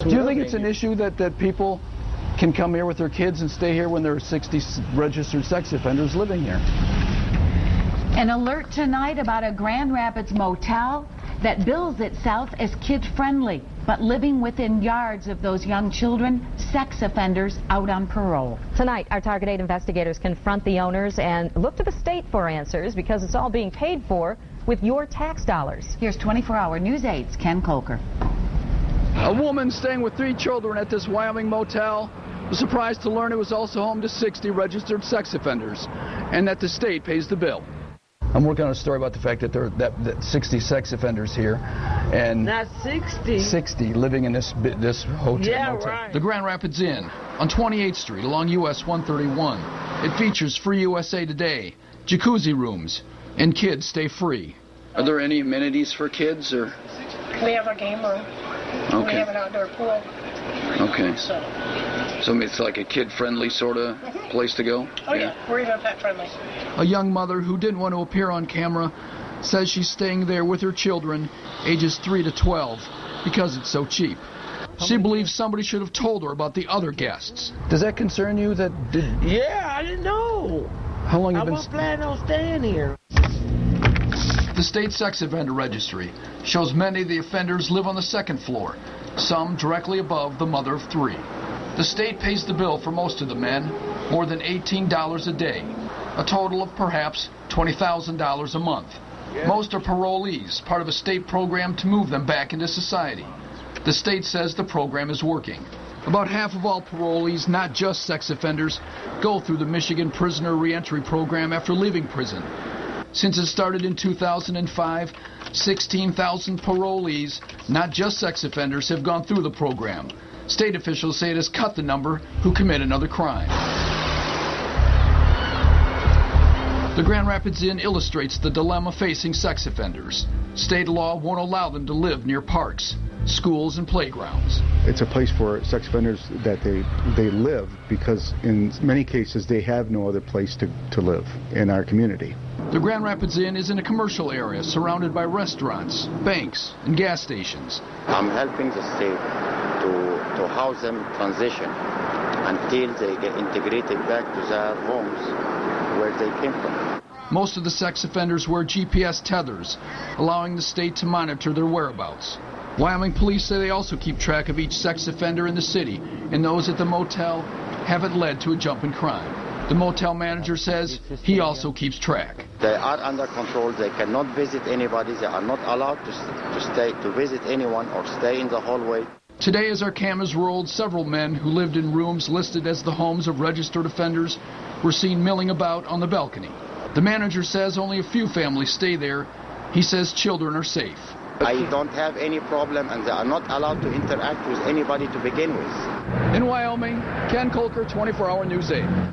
Do you think it's an issue that people can come here with their kids and stay here when there are 60 registered sex offenders living here? An alert tonight about a Grand Rapids motel that bills itself as kid-friendly, but living within yards of those young children, sex offenders out on parole. Tonight, our Target 8 investigators confront the owners and look to the state for answers because it's all being paid for with your tax dollars. Here's 24-hour News 8's Ken Kolker. A woman staying with 3 children at this Wyoming motel was surprised to learn it was also home to 60 registered sex offenders and that the state pays the bill. I'm working on a story about the fact that there are that 60 sex offenders here, and not 60. 60 living in this hotel. Yeah, motel. right. The Grand Rapids Inn on 28th Street along US 131. It features free USA Today, jacuzzi rooms, and kids stay free. Are there any amenities for kids, or? We have a game room. Okay. We have an outdoor pool. Okay. So it's like a kid-friendly sort of place to go? Oh yeah, we're even pet-friendly. A young mother who didn't want to appear on camera says she's staying there with her children, ages 3 to 12, because it's so cheap. She believes somebody should have told her about the other guests. Does that concern you? Yeah, I didn't know. How long have you I been? wasn't planning on staying here. The state sex offender registry shows many of the offenders live on the second floor, some directly above the mother of 3. The state pays the bill for most of the men, more than $18 a day, a total of perhaps $20,000 a month. Most are parolees, part of a state program to move them back into society. The state says the program is working. About half of all parolees, not just sex offenders, go through the Michigan Prisoner Reentry Program after leaving prison. Since it started in 2005, 16,000 parolees, not just sex offenders, have gone through the program. State officials say it has cut the number who commit another crime. The Grand Rapids Inn illustrates the dilemma facing sex offenders. State law won't allow them to live near parks, schools, and playgrounds. It's a place for sex offenders that they live because in many cases they have no other place to live in our community. The Grand Rapids Inn is in a commercial area surrounded by restaurants, banks, and gas stations. I'm helping the state to house them transition until they get integrated back to their homes where they came from. Most of the sex offenders wear GPS tethers, allowing the state to monitor their whereabouts. Wyoming police say they also keep track of each sex offender in the city, and those at the motel haven't led to a jump in crime. The motel manager says he also keeps track. They are under control. They cannot visit anybody. They are not allowed to visit anyone or stay in the hallway. Today, as our cameras rolled, several men who lived in rooms listed as the homes of registered offenders were seen milling about on the balcony. The manager says only a few families stay there. He says children are safe. I don't have any problem, and they are not allowed to interact with anybody to begin with. In Wyoming, Ken Kolker, 24-hour News 8.